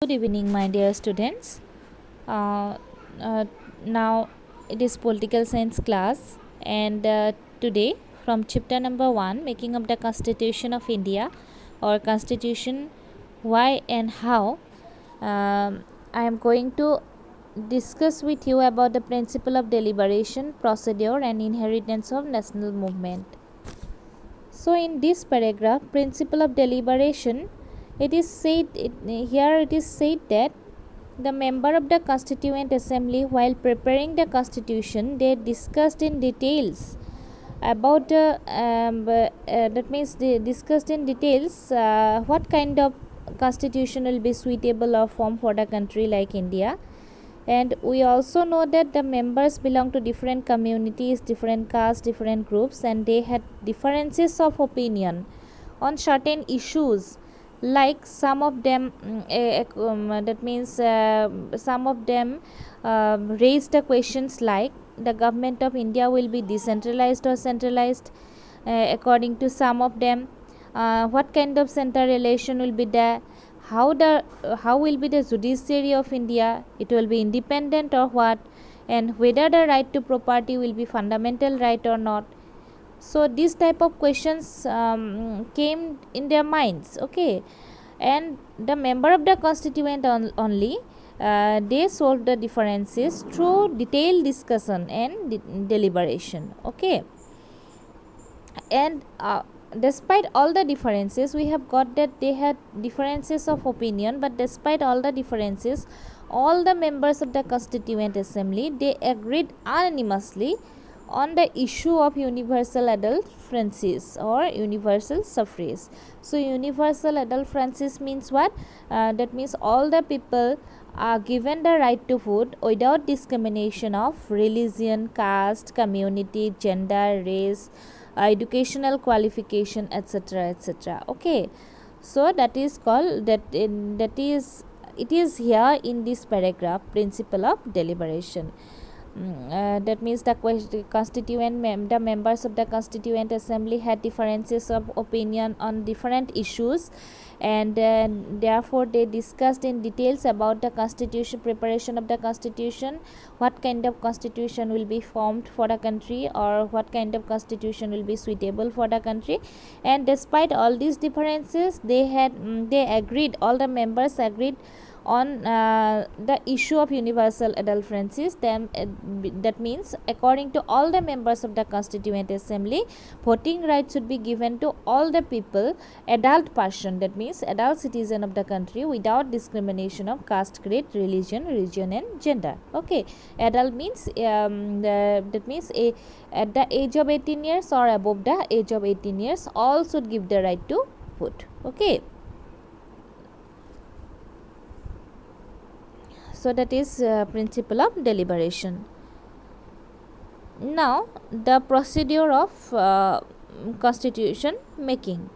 Good evening, my dear students. Uh, uh, Now it is political science class, and today from chapter number 1, making up the Constitution of India or Constitution, why and how, I am going to discuss with you about the principle of deliberation, procedure, and inheritance of national movement. So, in this paragraph, principle of deliberation, it is said that the member of the Constituent Assembly, while preparing the Constitution, they discussed in details about they discussed in details what kind of constitution will be suitable or form for the country like India. And we also know that the members belong to different communities, different castes, different groups, and they had differences of opinion on certain issues, like some of them some of them raised the questions like the government of India will be decentralized or centralized. According to some of them, what kind of center relation will be there, how will be the judiciary of India, it will be independent or what, and whether the right to property will be fundamental right or not. So these type of questions came in their minds, okay, and the member of the constituent only they solved the differences through detailed discussion and deliberation, okay. And despite all the differences, we have got that they had differences of opinion, but despite all the differences, all the members of the Constituent Assembly, they agreed unanimously on the issue of universal adult franchise or universal suffrage. So universal adult franchise means what? That means all the people are given the right to vote without discrimination of religion, caste, community, gender, race, educational qualification, etc., etc., okay. So that is called that is it is here in this paragraph, principle of deliberation. That means the the members of the Constituent Assembly had differences of opinion on different issues, and therefore they discussed in details about the constitution, preparation of the constitution, what kind of constitution will be formed for the country, or what kind of constitution will be suitable for the country. And despite all these differences, they agreed, all the members agreed on the issue of universal adult franchise. Then that means according to all the members of the Constituent Assembly, voting rights should be given to all the people, adult person, that means adult citizen of the country, without discrimination of caste, creed, religion, region, and gender, okay. Adult means that means at the age of 18 years or above the age of 18 years, all should give the right to vote, okay. So that is principle of deliberation. Now the procedure of constitution making.